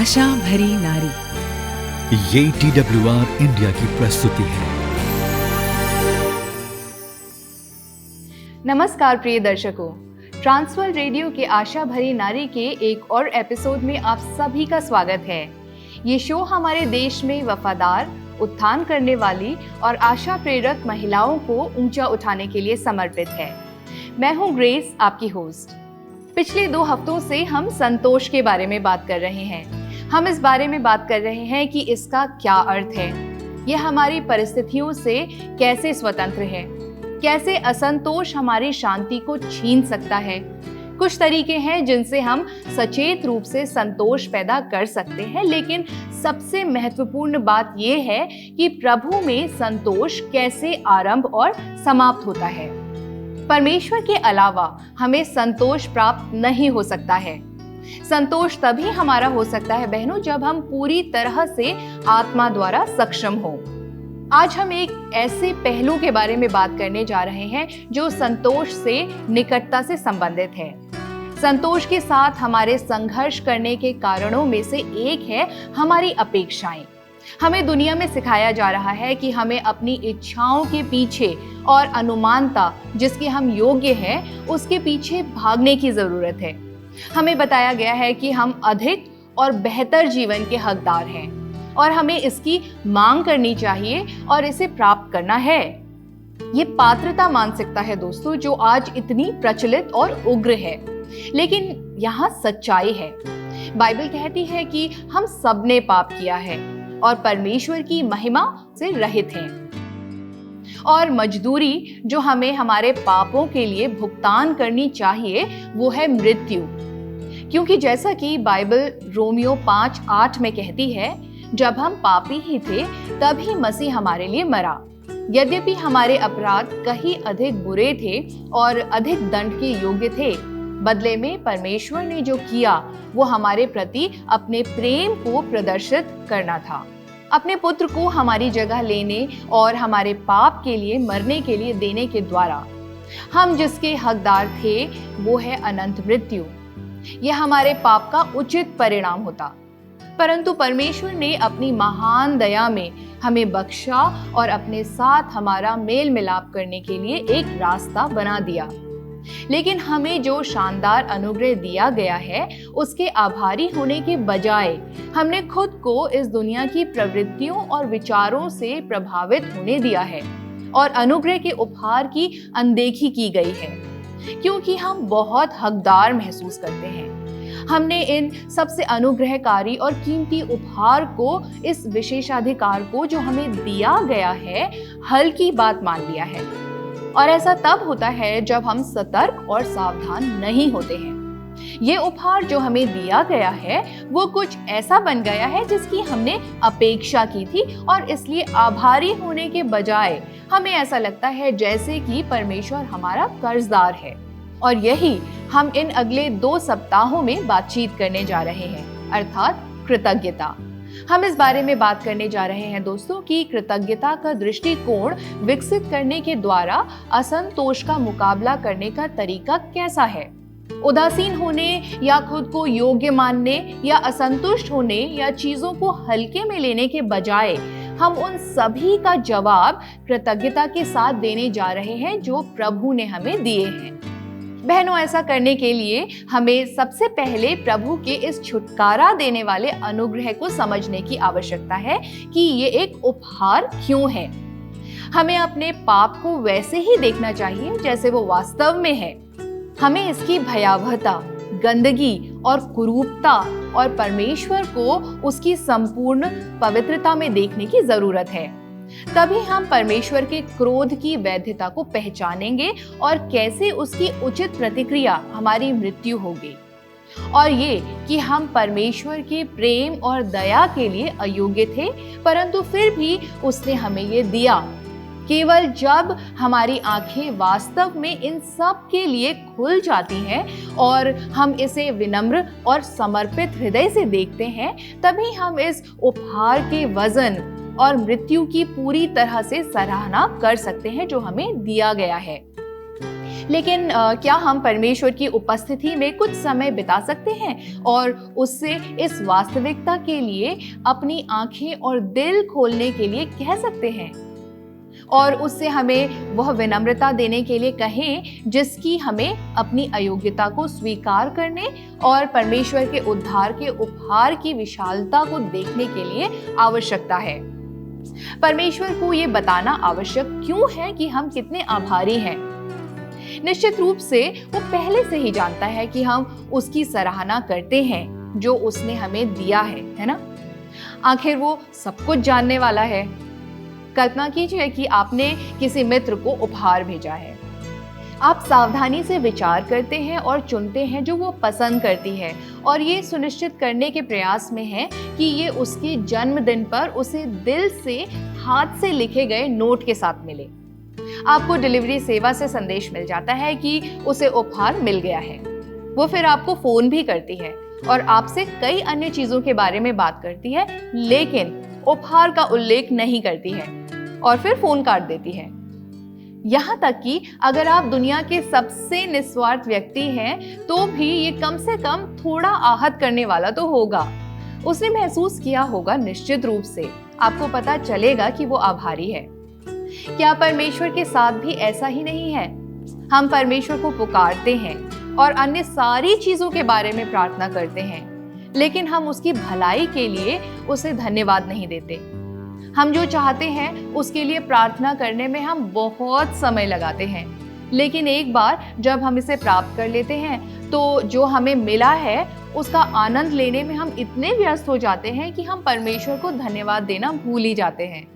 आशा भरी नारी। ये TWR इंडिया की प्रस्तुति है। नमस्कार प्रिय दर्शकों, ट्रांसवर्ल्ड रेडियो के आशा भरी नारी के एक और एपिसोड में आप सभी का स्वागत है। ये शो हमारे देश में वफादार, उत्थान करने वाली और आशा प्रेरक महिलाओं को ऊंचा उठाने के लिए समर्पित है। मैं हूं ग्रेस, आपकी होस्ट। पिछले 2 हफ्तों से हम संतोष के बारे में बात कर रहे हैं। हम इस बारे में बात कर रहे हैं कि इसका क्या अर्थ है, यह हमारी परिस्थितियों से कैसे स्वतंत्र है, कैसे असंतोष हमारी शांति को छीन सकता है। कुछ तरीके हैं जिनसे हम सचेत रूप से संतोष पैदा कर सकते हैं, लेकिन सबसे महत्वपूर्ण बात यह है कि प्रभु में संतोष कैसे आरंभ और समाप्त होता है। परमेश्वर के अलावा हमें संतोष प्राप्त नहीं हो सकता है। संतोष तभी हमारा हो सकता है बहनों, जब हम पूरी तरह से आत्मा द्वारा सक्षम हो। आज हम एक ऐसे पहलू के बारे में बात करने जा रहे हैं जो संतोष से निकटता से संबंधित है। संतोष के साथ हमारे संघर्ष करने के कारणों में से एक है हमारी अपेक्षाएं। हमें दुनिया में सिखाया जा रहा है कि हमें अपनी इच्छाओं के पीछे और अनुमानता जिसके हम योग्य हैं उसके पीछे भागने की जरूरत है। हमें बताया गया है कि हम अधिक और बेहतर जीवन के हकदार हैं और हमें इसकी मांग करनी चाहिए और इसे प्राप्त करना है। ये पात्रता मानसिकता है दोस्तों, जो आज इतनी प्रचलित और उग्र है, लेकिन यहाँ सच्चाई है। बाइबल कहती है कि हम सबने पाप किया है और परमेश्वर की महिमा से रहित हैं, और मजदूरी जो हमें हमारे पापों के लिए भुगतान करनी चाहिए वो है मृत्यु। क्योंकि जैसा कि बाइबल रोमियो 5:8 में कहती है, जब हम पापी ही थे तभी मसीह हमारे लिए मरा। यद्यपि हमारे अपराध कहीं अधिक बुरे थे और अधिक दंड के योग्य थे, बदले में परमेश्वर ने जो किया वो हमारे प्रति अपने प्रेम को प्रदर्शित करना था। अपने पुत्र को हमारी जगह लेने और हमारे पाप के लिए मरने के लिए देने के द्वारा हम जिसके हकदार थे वो है अनंत मृत्यु। यह हमारे पाप का उचित परिणाम होता, परंतु परमेश्वर ने अपनी महान दया में हमें बख्शा और अपने साथ हमारा मेल मिलाप करने के लिए एक रास्ता बना दिया। लेकिन हमें जो शानदार अनुग्रह दिया गया है उसके आभारी होने के बजाय हमने खुद को इस दुनिया की प्रवृत्तियों और विचारों से प्रभावित होने दिया है और अनुग्रह के उपहार की अनदेखी की गई है। क्योंकि हम बहुत हकदार महसूस करते हैं, हमने इन सबसे अनुग्रहकारी और कीमती उपहार को, इस विशेषाधिकार को जो हमें दिया गया है, हल्की बात मान लिया है। और ऐसा तब होता है जब हम सतर्क और सावधान नहीं होते हैं। ये उपहार जो हमें दिया गया है वो कुछ ऐसा बन गया है जिसकी हमने अपेक्षा की थी, और इसलिए आभारी होने के बजाय हमें ऐसा लगता है जैसे कि परमेश्वर हमारा कर्जदार है। और यही हम इन अगले 2 सप्ताहों में बातचीत करने जा रहे हैं, अर्थात कृतज्ञता। हम इस बारे में बात करने जा रहे हैं दोस्तों कि कृतज्ञता का दृष्टिकोण विकसित करने के द्वारा असंतोष का मुकाबला करने का तरीका कैसा है। उदासीन होने या खुद को योग्य मानने या असंतुष्ट होने या चीजों को हल्के में लेने के बजाय हम उन सभी का जवाब कृतज्ञता के साथ देने जा रहे हैं जो प्रभु ने हमें दिए हैं। बहनों, ऐसा करने के लिए हमें सबसे पहले प्रभु के इस छुटकारा देने वाले अनुग्रह को समझने की आवश्यकता है कि ये एक उपहार क्यों है। हमें अपने पाप को वैसे ही देखना चाहिए जैसे वो वास्तव में है। हमें इसकी भयावहता, गंदगी और कुरूपता और परमेश्वर को उसकी संपूर्ण पवित्रता में देखने की जरूरत है। तभी हम परमेश्वर के क्रोध की वैधता को पहचानेंगे और कैसे उसकी उचित प्रतिक्रिया हमारी मृत्यु होगी, और ये कि हम परमेश्वर के प्रेम और दया के लिए अयोग्य थे, परंतु फिर भी उसने हमें ये दिया। केवल जब हमारी आंखें वास्तव में इन सब के लिए खुल जाती हैं और हम इसे विनम्र और समर्पित हृदय से देखते हैं, तभी हम इस उपहार के वजन और मृत्यु की पूरी तरह से सराहना कर सकते हैं जो हमें दिया गया है। लेकिन क्या हम परमेश्वर की उपस्थिति में कुछ समय बिता सकते हैं और उससे इस वास्तविकता के लिए अपनी आंखें और दिल खोलने के लिए कह सकते हैं और उससे हमें वह विनम्रता देने के लिए कहें जिसकी हमें अपनी अयोग्यता को स्वीकार करने और परमेश्वर के उद्धार के उपहार की विशालता को देखने के लिए आवश्यकता है। परमेश्वर को ये बताना आवश्यक क्यों है कि हम कितने आभारी हैं। निश्चित रूप से वो पहले से ही जानता है कि हम उसकी सराहना करते हैं जो उसने हमें दिया है ना? आखिर वो सब कुछ जानने वाला है। कल्पना कीजिए कि आपने किसी मित्र को उपहार भेजा है। आप सावधानी से विचार करते हैं और चुनते हैं जो वो पसंद करती है और ये सुनिश्चित करने के प्रयास में है कि ये उसके जन्मदिन पर उसे दिल से हाथ से लिखे गए नोट के साथ मिले। आपको डिलीवरी सेवा से संदेश मिल जाता है कि उसे उपहार मिल गया है। वो फिर आपको फोन भी करती है और आपसे कई अन्य चीजों के बारे में बात करती है, लेकिन उपहार का उल्लेख नहीं करती है और फिर फोन काट देती है। यहाँ तक कि अगर आप दुनिया के सबसे निस्वार्थ व्यक्ति हैं, तो भी ये कम से कम थोड़ा आहत करने वाला तो होगा। उसने महसूस किया होगा, निश्चित रूप से आपको पता चलेगा कि वो आभारी है। क्या परमेश्वर के साथ भी ऐसा ही नहीं है? हम परमेश्वर को पुकारते हैं और अन्य सारी चीजों के बारे में प्रार्थना करते हैं, लेकिन हम उसकी भलाई के लिए उसे धन्यवाद नहीं देते। हम जो चाहते हैं उसके लिए प्रार्थना करने में हम बहुत समय लगाते हैं, लेकिन एक बार जब हम इसे प्राप्त कर लेते हैं तो जो हमें मिला है उसका आनंद लेने में हम इतने व्यस्त हो जाते हैं कि हम परमेश्वर को धन्यवाद देना भूल ही जाते हैं।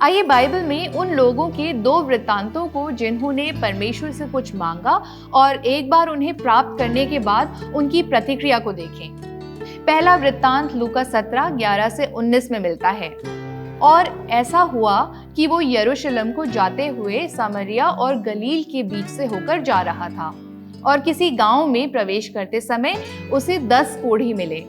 आइए बाइबल में उन लोगों के दो वृत्तांतों को जिन्होंने परमेश्वर से कुछ मांगा और एक बार उन्हें प्राप्त करने के बाद उनकी प्रतिक्रिया को देखें। पहला वृत्तांत लूका 17:11 से 19 में मिलता है। और ऐसा हुआ कि वो यरूशलेम को जाते हुए सामरिया और गलील के बीच से होकर जा रहा था और किसी गांव में प्रवेश करते समय उसे 10 कोढ़ी मिले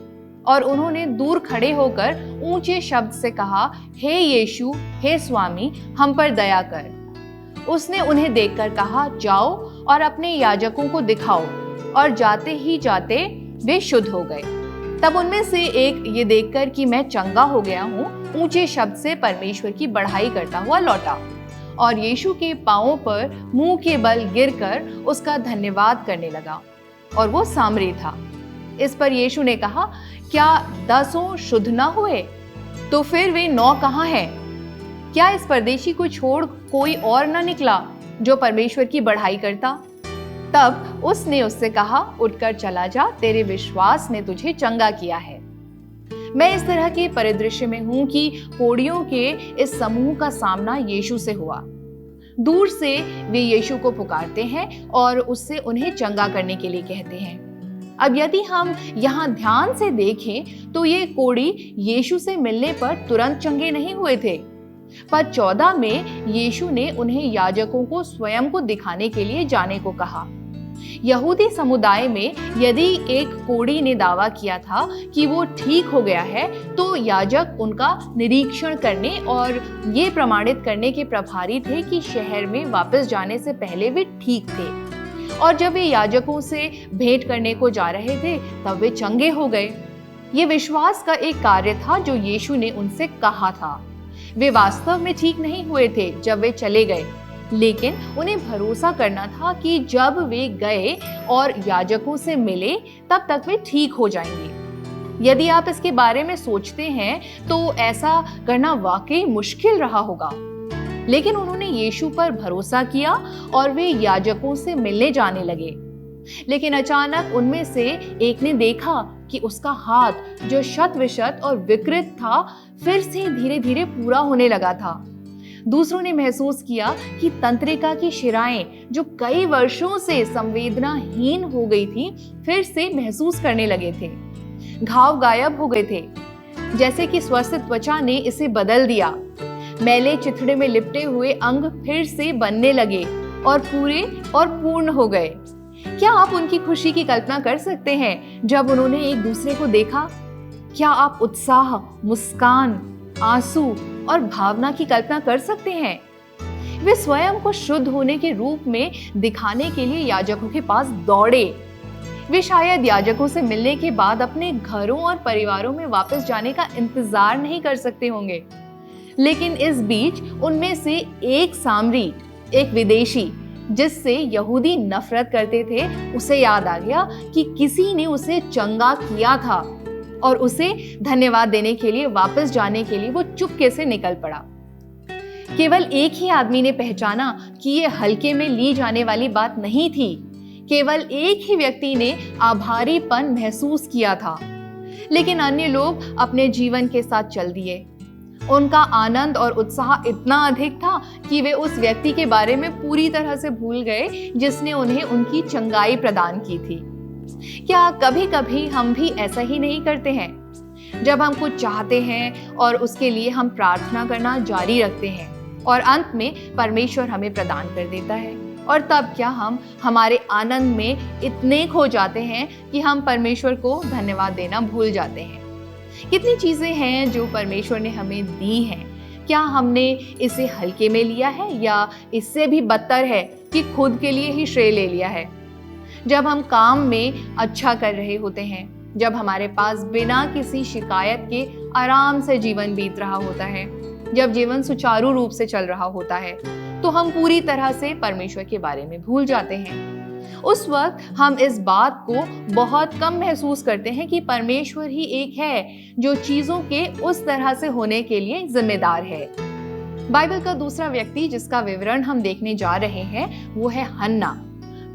और उन्होंने दूर खड़े होकर ऊंचे शब्द से कहा, हे यीशु, हे स्वामी, हम पर दया कर। उसने उन्हें देखकर कहा, जाओ और अपने याजकों को दिखाओ, और जाते ही जाते वे शुद्ध हो गए। तब उनमें से एक ये देखकर कि मैं चंगा हो गया हूँ, ऊंचे शब्द से परमेश्वर की बढ़ाई करता हुआ लौटा और यीशु के पांवों पर मुंह के बल गिरकर उसका धन्यवाद करने लगा, और वो सामरी था। इस पर यीशु ने कहा, क्या 10 शुद्ध न हुए? तो फिर वे 9 कहाँ हैं? क्या इस परदेशी को छोड़ कोई और न निकला जो परमेश्वर की बढ़ाई करता? तब उसने उससे कहा, उठकर चला जा, तेरे विश्वास ने तुझे चंगा किया है। मैं इस तरह के परिदृश्य में हूं कि कोढ़ियों के इस समूह का सामना यीशु से हुआ। दूर से वे यीशु को पुकारते हैं और उससे उन्हें चंगा करने के लिए कहते हैं। अब यदि हम यहाँ ध्यान से देखें तो ये कोढ़ी यीशु से मिलने पर तुरंत चंगे नहीं हुए थे। पद 14 में यीशु ने उन्हें याजकों को स्वयं को दिखाने के लिए जाने को कहा। यहूदी समुदाय में यदि एक कोढ़ी ने दावा किया था कि वो ठीक हो गया है, तो याजक उनका निरीक्षण करने और ये प्रमाणित करने के प्रभारी थे कि शहर में वापस जाने से पहले वे ठीक थे। और जब वे याजकों से भेंट करने को जा रहे थे तब वे चंगे हो गए। ये विश्वास का एक कार्य था जो यीशु ने उनसे कहा था। वे वास्तव में ठीक नहीं हुए थे जब वे चले गए, लेकिन उन्हें भरोसा करना था कि जब वे गए और याजकों से मिले तब तक वे ठीक हो जाएंगे। यदि आप इसके बारे में सोचते हैं तो ऐसा करना वाकई मुश्किल रहा होगा, लेकिन उन्होंने यीशु पर भरोसा किया और वे याजकों से मिलने जाने लगे। लेकिन अचानक उनमें से एक ने देखा कि उसका हाथ जो शत-विशत और विकृत था फिर से धीरे धीरे पूरा होने लगा था। दूसरों ने महसूस किया कि तंत्रिका की शिराएं जो कई वर्षों से संवेदनाहीन हो गई थी फिर से महसूस करने लगे थे। घाव गायब हो गए थे, जैसे कि स्वस्थ त्वचा ने इसे बदल दिया। मैले चिथड़े में लिपटे हुए अंग फिर से बनने लगे और पूरे और पूर्ण हो गए। क्या आप उनकी खुशी की कल्पना कर सकते हैं जब उन्होंने एक दूसरे को देखा? क्या आप उत्साह, मुस्कान, आंसू और भावना की कल्पना कर सकते हैं? वे स्वयं को शुद्ध होने के रूप में दिखाने के लिए याजकों के पास दौड़े। वे शायद याजकों से मिलने के बाद अपने घरों और परिवारों में वापस जाने का इंतजार नहीं कर सकते होंगे। लेकिन इस बीच उनमें से एक सामरी, एक विदेशी जिससे यहूदी नफरत करते थे, उसे याद आ गया कि किसी ने उसे चंगा किया था और उसे धन्यवाद देने के लिए वापस जाने के लिए वो चुपके से निकल पड़ा। केवल एक ही आदमी ने पहचाना कि यह हल्के में ली जाने वाली बात नहीं थी। केवल एक ही व्यक्ति ने आभारीपन महसूस किया था, लेकिन अन्य लोग अपने जीवन के साथ चल दिए। उनका आनंद और उत्साह इतना अधिक था कि वे उस व्यक्ति के बारे में पूरी तरह से भूल गए जिसने उन्हें उनकी चंगाई प्रदान की थी। क्या कभी कभी हम भी ऐसा ही नहीं करते हैं? जब हम कुछ चाहते हैं और उसके लिए हम प्रार्थना करना जारी रखते हैं और अंत में परमेश्वर हमें प्रदान कर देता है, और तब क्या हम हमारे आनंद में इतने खो जाते हैं कि हम परमेश्वर को धन्यवाद देना भूल जाते हैं। कितनी चीजें हैं जो परमेश्वर ने हमें दी हैं, क्या हमने इसे हल्के में लिया है या इससे भी बदतर है कि खुद के लिए ही श्रेय ले लिया है? जब हम काम में अच्छा कर रहे होते हैं, जब हमारे पास बिना किसी शिकायत के आराम से जीवन बीत रहा होता है, जब जीवन सुचारू रूप से चल रहा होता है, तो हम पूरी तरह से परमेश्वर के बारे में भूल जाते हैं। उस वक्त हम इस बात को बहुत कम महसूस करते हैं कि परमेश्वर ही एक है जो चीजों के उस तरह से होने के लिए जिम्मेदार है। बाइबल का दूसरा व्यक्ति जिसका विवरण हम देखने जा रहे हैं वो है हन्ना।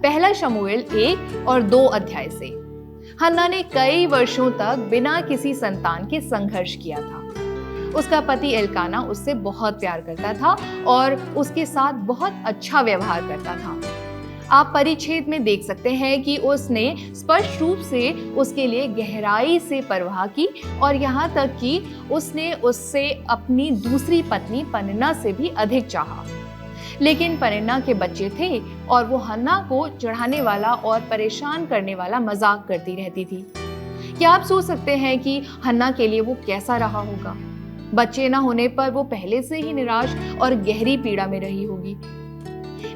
पहला शमूएल 1 और 2 अध्याय से। हन्ना ने कई वर्षों तक बिना किसी संतान के संघर्ष किया था। उसका पति एल्काना उससे बहुत प्यार करता था और उसके साथ बहुत अच्छा व्यवहार करता था। आप परिच्छेद में देख सकते हैं कि उसने स्पष्ट रूप से उसके लिए गहराई से परवाह की और यहाँ तक कि उसने उससे अपनी दूसरी पत्नी पनिन्ना से भी अधिक चाहा। लेकिन पनिन्ना के बच्चे थे और वो हन्ना को चढ़ाने वाला और परेशान करने वाला मजाक करती रहती थी। क्या आप सोच सकते हैं कि हन्ना के लिए वो कैसा रहा होगा? बच्चे ना होने पर वो पहले से ही निराश और गहरी पीड़ा में रही होगी।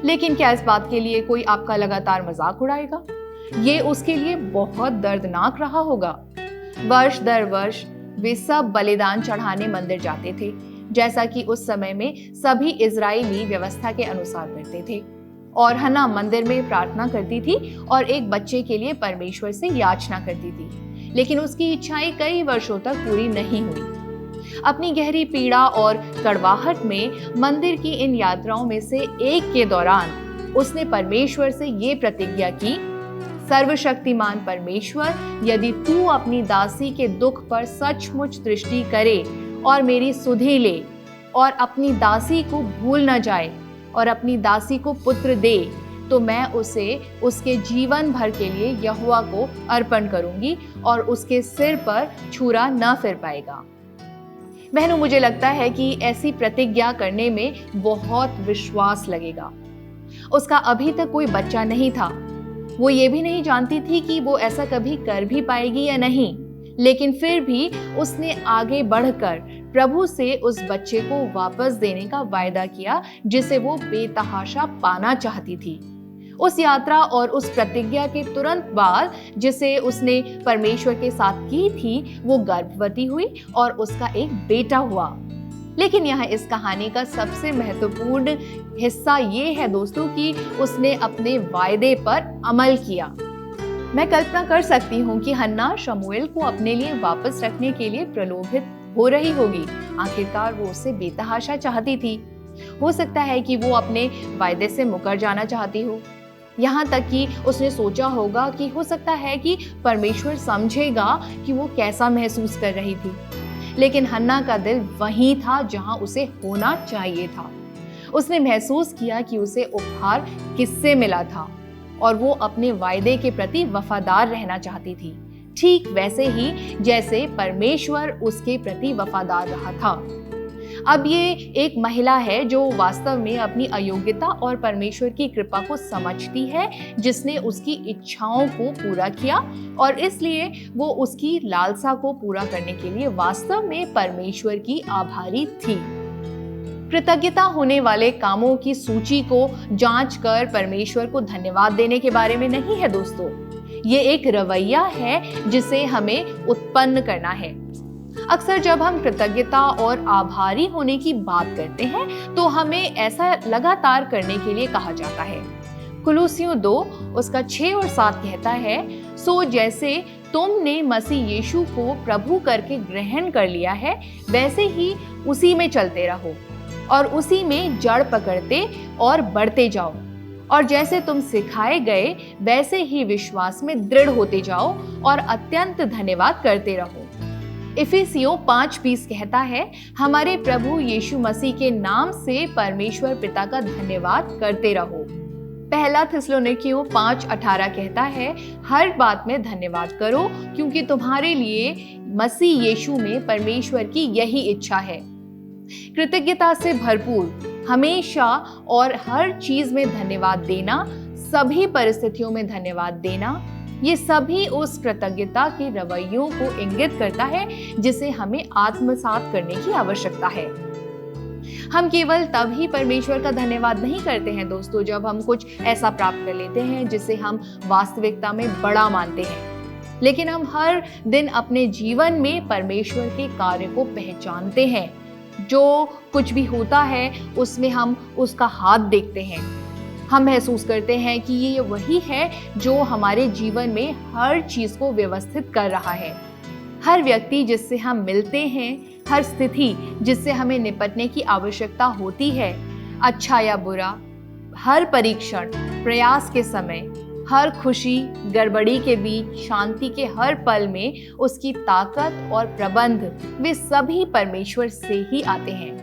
लेकिन क्या इस बात के लिए कोई आपका लगातार मजाक उड़ाएगा? ये उसके लिए बहुत दर्दनाक रहा होगा। वर्ष दर वर्ष वे सब बलिदान चढ़ाने मंदिर जाते थे, जैसा कि उस समय में सभी इजरायली व्यवस्था के अनुसार करते थे। और हन्ना मंदिर में प्रार्थना करती थी और एक बच्चे के लिए परमेश्वर से याचना करती थी, लेकिन उसकी इच्छाएं कई वर्षों तक पूरी नहीं हुई। अपनी गहरी पीड़ा और कड़वाहट में मंदिर की इन यात्राओं में से एक के दौरान उसने परमेश्वर से ये प्रतिज्ञा की, सर्वशक्तिमान परमेश्वर, यदि तू अपनी दासी के दुख पर सचमुच दृष्टि करे और मेरी सुधि ले और अपनी दासी को भूल न जाए और अपनी दासी को पुत्र दे, तो मैं उसे उसके जीवन भर के लिए यहोवा को अर्पण करूंगी और उसके सिर पर छुरा न फिर पाएगा। बहनों, मुझे लगता है कि ऐसी प्रतिज्ञा करने में बहुत विश्वास लगेगा। उसका अभी तक कोई बच्चा नहीं था। वो ये भी नहीं जानती थी कि वो ऐसा कभी कर भी पाएगी या नहीं, लेकिन फिर भी उसने आगे बढ़कर प्रभु से उस बच्चे को वापस देने का वायदा किया जिसे वो बेतहाशा पाना चाहती थी। उस यात्रा और उस प्रतिज्ञा के तुरंत बाद जिसे उसने परमेश्वर के साथ की थी, वो गर्भवती हुई और उसका एक बेटा हुआ। लेकिन यहाँ इस कहानी का सबसे महत्वपूर्ण हिस्सा ये है दोस्तों कि उसने अपने वायदे पर अमल किया। मैं कल्पना कर सकती हूँ कि हन्ना शमूएल को अपने लिए वापस रखने के लिए प्रलोभित हो रही होगी। आखिरकार वो उसे बेतहाशा चाहती थी। हो सकता है कि वो अपने वायदे से मुकर जाना चाहती हो। यहाँ तक कि उसने सोचा होगा कि हो सकता है कि परमेश्वर समझेगा कि वो कैसा महसूस कर रही थी। लेकिन हन्ना का दिल वहीं था जहाँ उसे होना चाहिए था। उसने महसूस किया कि उसे उपहार किससे मिला था और वो अपने वायदे के प्रति वफादार रहना चाहती थी, ठीक वैसे ही जैसे परमेश्वर उसके प्रति वफादार रहा था। अब ये एक महिला है जो वास्तव में अपनी अयोग्यता और परमेश्वर की कृपा को समझती है, जिसने उसकी इच्छाओं को पूरा किया और इसलिए वो उसकी लालसा को पूरा करने के लिए वास्तव में परमेश्वर की आभारी थी। कृतज्ञता होने वाले कामों की सूची को जांच कर परमेश्वर को धन्यवाद देने के बारे में नहीं है दोस्तों। ये एक रवैया है जिसे हमें उत्पन्न करना है। अक्सर जब हम कृतज्ञता और आभारी होने की बात करते हैं तो हमें ऐसा लगातार करने के लिए कहा जाता है। कुलुस्सियों 2 उसका 6 और 7 कहता है, सो जैसे तुमने मसीह यीशु को प्रभु करके ग्रहण कर लिया है, वैसे ही उसी में चलते रहो और उसी में जड़ पकड़ते और बढ़ते जाओ, और जैसे तुम सिखाए गए वैसे ही विश्वास में दृढ़ होते जाओ और अत्यंत धन्यवाद करते रहो। इफिसियों 5:20 कहता है, हमारे प्रभु यीशु मसीह के नाम से परमेश्वर पिता का धन्यवाद करते रहो। पहला थिस्सलुनीकियों 5:18 कहता है, हर बात में धन्यवाद करो क्योंकि तुम्हारे लिए मसीह यीशु में परमेश्वर की यही इच्छा है। कृतज्ञता से भरपूर हमेशा और हर चीज में धन्यवाद देना, सभी परिस्थितियों में धन्यवाद देना, ये सभी उस कृतज्ञता के रवैयों को इंगित करता है जिसे हमें आत्मसात करने की आवश्यकता है। हम केवल तभी परमेश्वर का धन्यवाद नहीं करते हैं दोस्तों जब हम कुछ ऐसा प्राप्त कर लेते हैं जिसे हम वास्तविकता में बड़ा मानते हैं, लेकिन हम हर दिन अपने जीवन में परमेश्वर के कार्य को पहचानते हैं। जो कुछ भी होता है उसमें हम उसका हाथ देखते हैं। हम महसूस करते हैं कि ये वही है जो हमारे जीवन में हर चीज को व्यवस्थित कर रहा है। हर व्यक्ति जिससे हम मिलते हैं, हर स्थिति जिससे हमें निपटने की आवश्यकता होती है, अच्छा या बुरा, हर परीक्षण, प्रयास के समय, हर खुशी गड़बड़ी के बीच, शांति के हर पल में उसकी ताकत और प्रबंध, वे सभी परमेश्वर से ही आते हैं।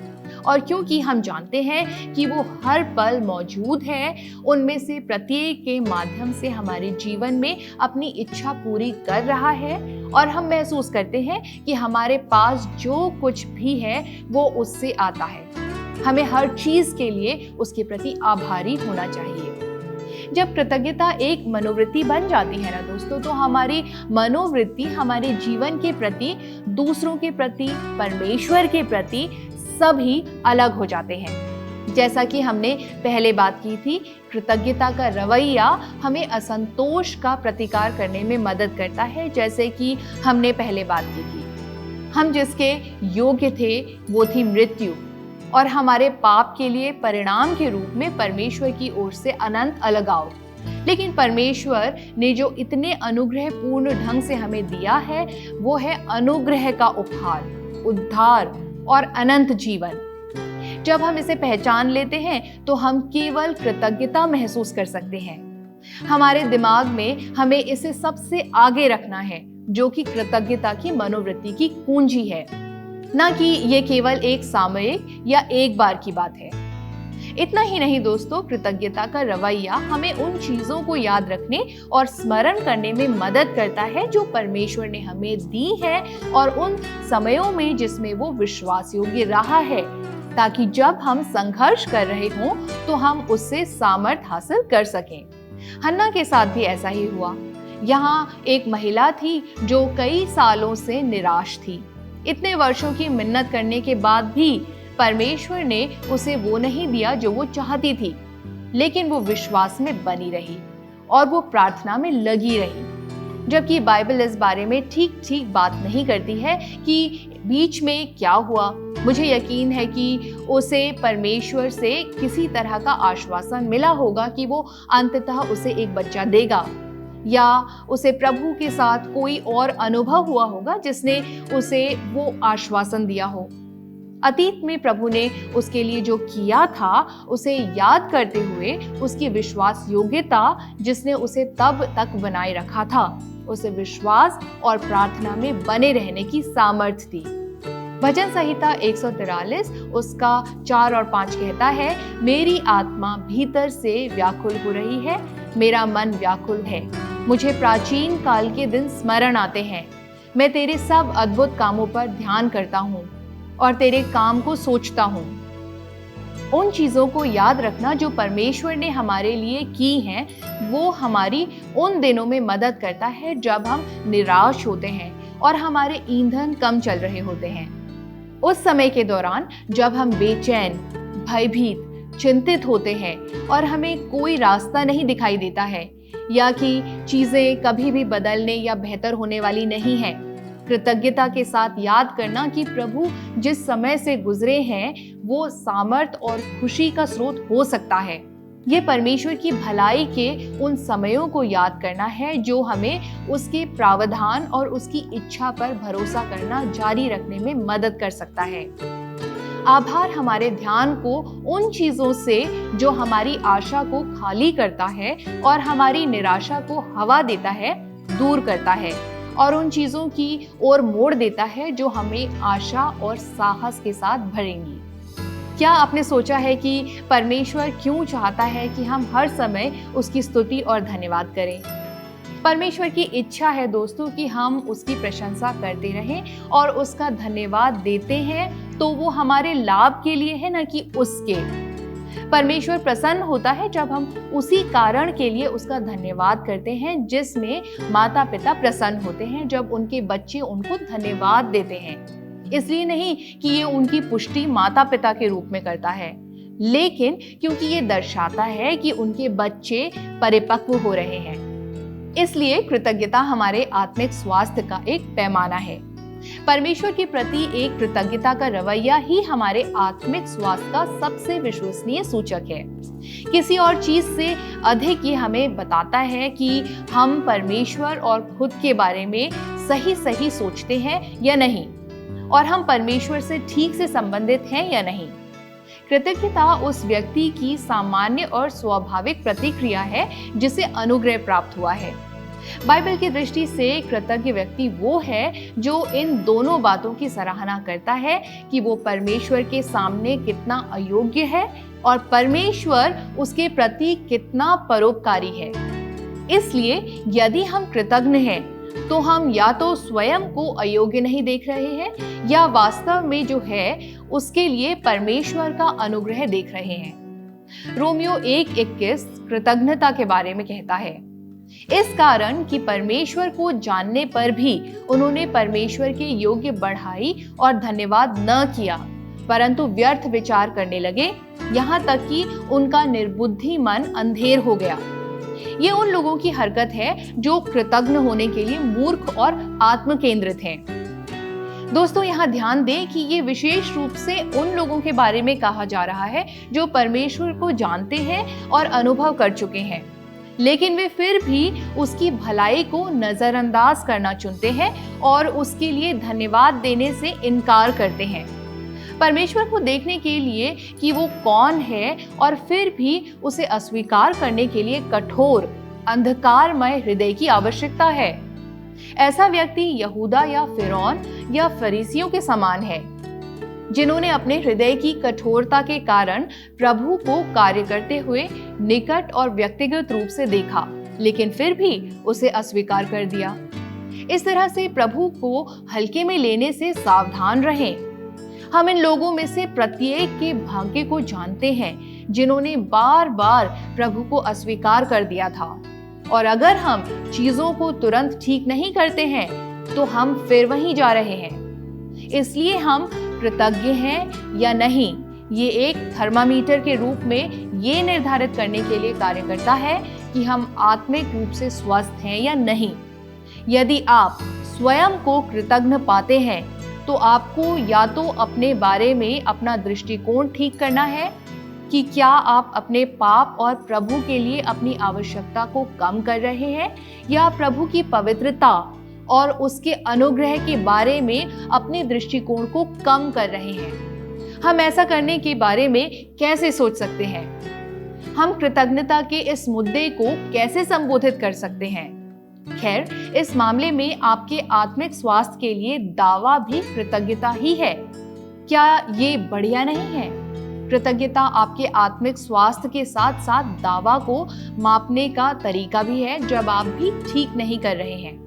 और क्योंकि हम जानते हैं कि वो हर पल मौजूद है, उनमें से प्रत्येक के माध्यम से हमारे जीवन में अपनी इच्छा पूरी कर रहा है, और हम महसूस करते हैं कि हमारे पास जो कुछ भी है वो उससे आता है। हमें हर चीज के लिए उसके प्रति आभारी होना चाहिए। जब कृतज्ञता एक मनोवृत्ति बन जाती है ना दोस्तों, तो हमारी मनोवृत्ति हमारे जीवन के प्रति, दूसरों के प्रति, परमेश्वर के प्रति सभी अलग हो जाते हैं। जैसा कि हमने पहले बात की थी, कृतज्ञता का रवैया हमें असंतोष का प्रतिकार करने में मदद करता है। जैसे कि हमने पहले बात की थी, हम जिसके योग्य थे वो थी मृत्यु, और हमारे पाप के लिए परिणाम के रूप में परमेश्वर की ओर से अनंत अलगाव। लेकिन परमेश्वर ने जो इतने अनुग्रह पूर्ण ढंग से हमें दिया है वो है अनुग्रह का उपहार, उद्धार और अनंत जीवन। जब हम इसे पहचान लेते हैं तो हम केवल कृतज्ञता महसूस कर सकते हैं। हमारे दिमाग में हमें इसे सबसे आगे रखना है, जो कि कृतज्ञता की मनोवृत्ति की कुंजी है, ना कि ये केवल एक सामयिक या एक बार की बात है। इतना ही नहीं दोस्तों, कृतज्ञता का रवैया हमें उन चीजों को याद रखने और स्मरण करने में मदद करता है जो परमेश्वर ने हमें दी है, और उन समयों में जिसमें वो विश्वास योग्य रहा है, ताकि जब हम संघर्ष कर रहे हों तो हम उससे सामर्थ्य हासिल कर सकें। हन्ना के साथ भी ऐसा ही हुआ। यहाँ एक महिला थी जो कई सालों से निराश थी। इतने वर्षों की मिन्नत करने के बाद भी परमेश्वर ने उसे वो नहीं दिया जो वो चाहती थी, लेकिन वो विश्वास में बनी रही और वो प्रार्थना में लगी रही। जबकि बाइबल इस बारे में ठीक ठीक बात नहीं करती है कि बीच में क्या हुआ। मुझे यकीन है कि उसे परमेश्वर से किसी तरह का आश्वासन मिला होगा कि वो अंततः उसे एक बच्चा देगा, या उसे प्रभु के साथ कोई और अनुभव हुआ होगा जिसने उसे वो आश्वासन दिया हो। अतीत में प्रभु ने उसके लिए जो किया था उसे याद करते हुए उसकी विश्वास योग्यता जिसने उसे तब तक बनाए रखा था, उसे विश्वास और प्रार्थना में बने रहने की सामर्थ्य दी। भजन संहिता 143 उसका 4 और 5 कहता है, मेरी आत्मा भीतर से व्याकुल हो रही है, मेरा मन व्याकुल है, मुझे प्राचीन काल के दिन स्मरण आते हैं। मैं तेरे सब अद्भुत कामों पर ध्यान करता हूँ और तेरे काम को सोचता हूँ। उन चीजों को याद रखना जो परमेश्वर ने हमारे लिए की हैं, वो हमारी उन दिनों में मदद करता है जब हम निराश होते हैं और हमारे ईंधन कम चल रहे होते हैं। उस समय के दौरान जब हम बेचैन, भयभीत, चिंतित होते हैं और हमें कोई रास्ता नहीं दिखाई देता है या कि चीजें कभी भी बदलने या बेहतर होने वाली नहीं हैं, कृतज्ञता के साथ याद करना कि प्रभु जिस समय से गुजरे हैं वो सामर्थ और खुशी का स्रोत हो सकता है। ये परमेश्वर की भलाई के उन समयों को याद करना है जो हमें उसके प्रावधान और उसकी इच्छा पर भरोसा करना जारी रखने में मदद कर सकता है। आभार हमारे ध्यान को उन चीजों से जो हमारी आशा को खाली करता है और हमारी निराशा को हवा देता है, दूर करता है और उन चीजों की ओर मोड़ देता है जो हमें आशा और साहस के साथ भरेंगी। क्या आपने सोचा है कि परमेश्वर क्यों चाहता है कि हम हर समय उसकी स्तुति और धन्यवाद करें? परमेश्वर की इच्छा है दोस्तों कि हम उसकी प्रशंसा करते रहें और उसका धन्यवाद देते हैं तो वो हमारे लाभ के लिए है, न कि उसके। परमेश्वर प्रसन्न होता है जब हम उसी कारण के लिए उसका धन्यवाद करते हैं जिसमें माता पिता प्रसन्न होते हैं जब उनके बच्चे उनको धन्यवाद देते हैं। इसलिए नहीं कि ये उनकी पुष्टि माता पिता के रूप में करता है, लेकिन क्योंकि ये दर्शाता है कि उनके बच्चे परिपक्व हो रहे हैं। इसलिए कृतज्ञता हमारे आत्मिक स्वास्थ्य का एक पैमाना है। परमेश्वर के प्रति एक कृतज्ञता का रवैया ही हमारे आत्मिक स्वास्थ्य का सबसे विश्वसनीय सूचक है। किसी और चीज से अधिक ये हमें बताता है कि हम परमेश्वर और खुद के बारे में सही सही सोचते हैं या नहीं, और हम परमेश्वर से ठीक से संबंधित हैं या नहीं। कृतज्ञता उस व्यक्ति की सामान्य और स्वाभाविक प्रतिक्रिया है जिसे अनुग्रह प्राप्त हुआ है। बाइबल की दृष्टि से कृतज्ञ व्यक्ति वो है जो इन दोनों बातों की सराहना करता है कि वो परमेश्वर के सामने कितना अयोग्य है और परमेश्वर उसके प्रति कितना परोपकारी है। इसलिए यदि हम कृतज्ञ हैं तो हम या तो स्वयं को अयोग्य नहीं देख रहे हैं या वास्तव में जो है उसके लिए परमेश्वर का अनुग्रह देख रहे हैं। रोमियो 1:21 कृतज्ञता के बारे में कहता है, इस कारण कि परमेश्वर को जानने पर भी उन्होंने परमेश्वर के योग्य बढ़ाई और धन्यवाद न किया, परंतु व्यर्थ विचार करने लगे, यहाँ तक कि उनका निर्बुद्धि मन अंधेर हो गया। ये उन लोगों की हरकत है जो कृतज्ञ होने के लिए मूर्ख और आत्म केंद्रित हैं। दोस्तों, यहाँ ध्यान दें कि ये विशेष रूप से उन लोगों के बारे में कहा जा रहा है जो परमेश्वर को जानते हैं और अनुभव कर चुके हैं, लेकिन वे फिर भी उसकी भलाई को नजरअंदाज करना चुनते हैं और उसके लिए धन्यवाद देने से इनकार करते हैं। परमेश्वर को देखने के लिए कि वो कौन है और फिर भी उसे अस्वीकार करने के लिए कठोर, अंधकारमय हृदय की आवश्यकता है। ऐसा व्यक्ति यहूदा या फिरौन या फरीसियों के समान है, जिन्होंने अपने हृदय की कठोरता के कारण प्रभु को कार्य करते हुए निकट और व्यक्तिगत रूप से देखा, लेकिन फिर भी उसे अस्वीकार कर दिया। इस तरह से प्रभु को हल्के में लेने से सावधान रहें। हम इन लोगों में से प्रत्येक के भाग्य को जानते हैं जिन्होंने बार बार प्रभु को अस्वीकार कर दिया था, और अगर हम चीजों को तुरंत ठीक नहीं करते हैं तो हम फिर वहीं जा रहे हैं। इसलिए हम कृतज्ञ हैं या नहीं, ये एक थर्मामीटर के रूप में ये निर्धारित करने के लिए कार्य करता है कि हम आत्मिक रूप से स्वस्थ हैं या नहीं। यदि आप स्वयं को कृतज्ञ पाते हैं तो आपको या तो अपने बारे में अपना दृष्टिकोण ठीक करना है कि क्या आप अपने पाप और प्रभु के लिए अपनी आवश्यकता को कम कर रहे हैं, या प्रभु की पवित्रता और उसके अनुग्रह के बारे में अपने दृष्टिकोण को कम कर रहे हैं। हम ऐसा करने के बारे में कैसे सोच सकते हैं? हम कृतज्ञता के इस मुद्दे को कैसे संबोधित कर सकते हैं? खैर, इस मामले में आपके आत्मिक स्वास्थ्य के लिए दावा भी कृतज्ञता ही है। क्या ये बढ़िया नहीं है? कृतज्ञता आपके आत्मिक स्वास्थ्य के साथ साथ दावा को मापने का तरीका भी है जब आप भी ठीक नहीं कर रहे हैं।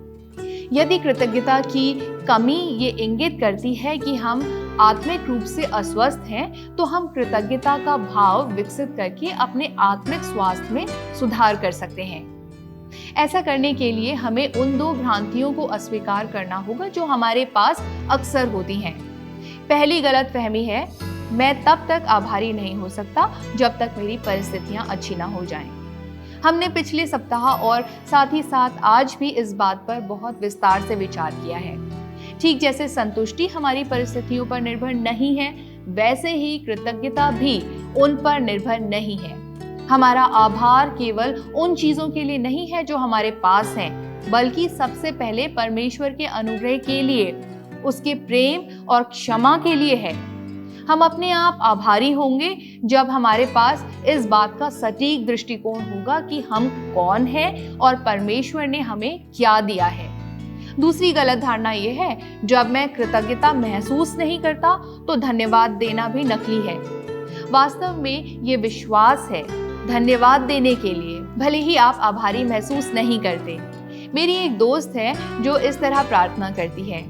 यदि कृतज्ञता की कमी ये इंगित करती है कि हम आत्मिक रूप से अस्वस्थ हैं, तो हम कृतज्ञता का भाव विकसित करके अपने आत्मिक स्वास्थ्य में सुधार कर सकते हैं। ऐसा करने के लिए हमें उन दो भ्रांतियों को अस्वीकार करना होगा जो हमारे पास अक्सर होती हैं। पहली गलतफहमी है, मैं तब तक आभारी नहीं हो सकता जब तक मेरी परिस्थितियां अच्छी ना हो जाएं। हमने पिछले सप्ताह और साथ ही साथ आज भी इस बात पर बहुत विस्तार से विचार किया है। ठीक जैसे संतुष्टि हमारी परिस्थितियों पर निर्भर नहीं है, वैसे ही कृतज्ञता भी उन पर निर्भर नहीं है। हमारा आभार केवल उन चीजों के लिए नहीं है जो हमारे पास हैं, बल्कि सबसे पहले परमेश्वर के अनुग्रह के लिए, उसके प्रेम और क्षमा के लिए है। हम अपने आप आभारी होंगे जब हमारे पास इस बात का सटीक दृष्टिकोण होगा कि हम कौन हैं और परमेश्वर ने हमें क्या दिया है। दूसरी गलत धारणा यह है, जब मैं कृतज्ञता महसूस नहीं करता तो धन्यवाद देना भी नकली है। वास्तव में ये विश्वास है धन्यवाद देने के लिए, भले ही आप आभारी महसूस नहीं करते। मेरी एक दोस्त है जो इस तरह प्रार्थना करती है।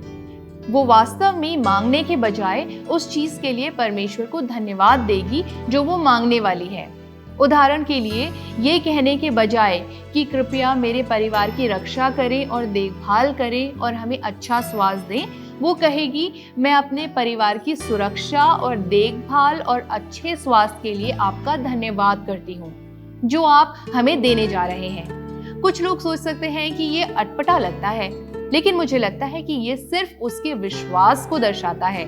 वो वास्तव में मांगने के बजाय उस चीज के लिए परमेश्वर को धन्यवाद देगी जो वो मांगने वाली है। उदाहरण के लिए, ये कहने के बजाय कि कृपया मेरे परिवार की रक्षा करें और देखभाल करें और हमें अच्छा स्वास्थ्य दें, वो कहेगी, मैं अपने परिवार की सुरक्षा और देखभाल और अच्छे स्वास्थ्य के लिए आपका धन्यवाद करती हूँ जो आप हमें देने जा रहे हैं। कुछ लोग सोच सकते हैं कि ये अटपटा लगता है, लेकिन मुझे लगता है कि ये सिर्फ उसके विश्वास को दर्शाता है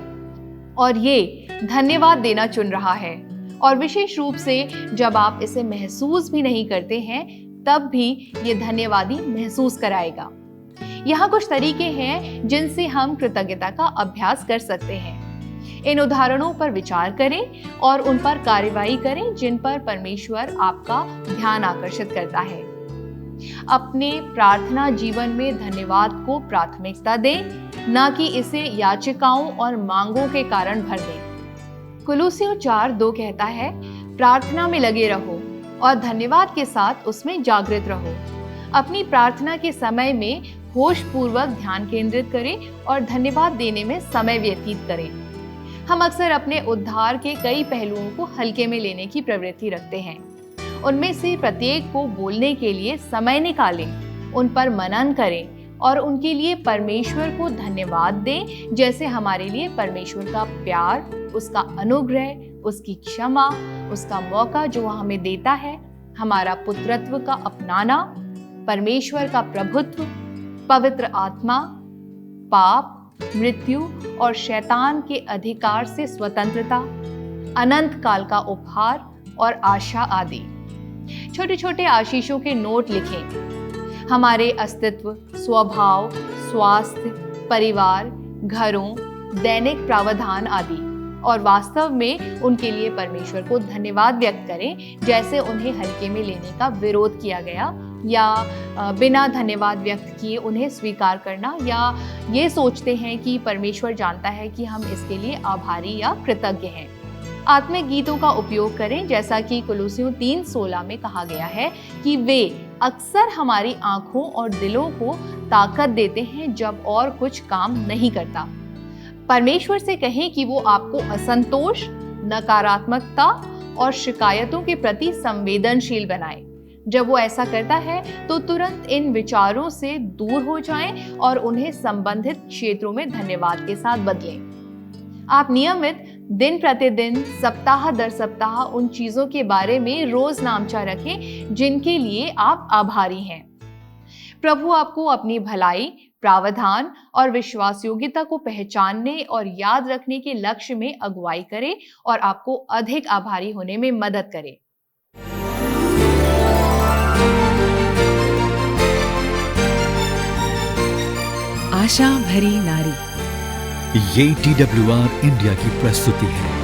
और ये धन्यवाद देना चुन रहा है। और विशेष रूप से जब आप इसे महसूस भी नहीं करते हैं, तब भी ये धन्यवादी महसूस कराएगा। यहाँ कुछ तरीके हैं जिनसे हम कृतज्ञता का अभ्यास कर सकते हैं। इन उदाहरणों पर विचार करें और उन पर कार्रवाई करें जिन पर परमेश्वर आपका ध्यान आकर्षित करता है। अपने प्रार्थना जीवन में धन्यवाद को प्राथमिकता दें, न कि इसे याचिकाओं और मांगों के कारण भर दें। कुलुस्सियों 4:2 कहता है, प्रार्थना में लगे रहो और धन्यवाद के साथ उसमें जागृत रहो। अपनी प्रार्थना के समय में होश पूर्वक ध्यान केंद्रित करें और धन्यवाद देने में समय व्यतीत करें। हम अक्सर अपने उद्धार के कई पहलुओं को हल्के में लेने की प्रवृत्ति रखते हैं। उनमें से प्रत्येक को बोलने के लिए समय निकालें, उन पर मनन करें और उनके लिए परमेश्वर को धन्यवाद दें, जैसे हमारे लिए परमेश्वर का प्यार, उसका अनुग्रह, उसकी क्षमा, उसका मौका जो हमें देता है, हमारा पुत्रत्व का अपनाना, परमेश्वर का प्रभुत्व, पवित्र आत्मा, पाप, मृत्यु और शैतान के अधिकार से स्वतंत्रता, अनंत काल का उपहार और आशा आदि। छोटे छोटे आशीषों के नोट लिखें। हमारे अस्तित्व, स्वभाव, स्वास्थ्य, परिवार, घरों, दैनिक प्रावधान आदि, और वास्तव में उनके लिए परमेश्वर को धन्यवाद व्यक्त करें, जैसे उन्हें हल्के में लेने का विरोध किया गया या बिना धन्यवाद व्यक्त किए उन्हें स्वीकार करना, या ये सोचते हैं कि परमेश्वर जानता है कि हम इसके लिए आभारी या कृतज्ञ हैं। आत्मिक गीतों का उपयोग करें, जैसा कि कुलुस्सियों 3:16 में कहा गया है कि वे अक्सर हमारी आंखों और दिलों को ताकत देते हैं जब और कुछ काम नहीं करता। परमेश्वर से कहें कि वो आपको असंतोष, नकारात्मकता और शिकायतों के प्रति संवेदनशील बनाए। जब वो ऐसा करता है तो तुरंत इन विचारों से दूर हो जाएं और उन्हें संबंधित क्षेत्रों में धन्यवाद के साथ बदलें। आप नियमित दिन प्रतिदिन, सप्ताह दर सप्ताह उन चीजों के बारे में रोज नामचा रखें जिनके लिए आप आभारी हैं। प्रभु आपको अपनी भलाई, प्रावधान और विश्वास योग्यता को पहचानने और याद रखने के लक्ष्य में अगुवाई करे और आपको अधिक आभारी होने में मदद करे। आशा भरी नारी, ये TWR इंडिया की प्रस्तुति है।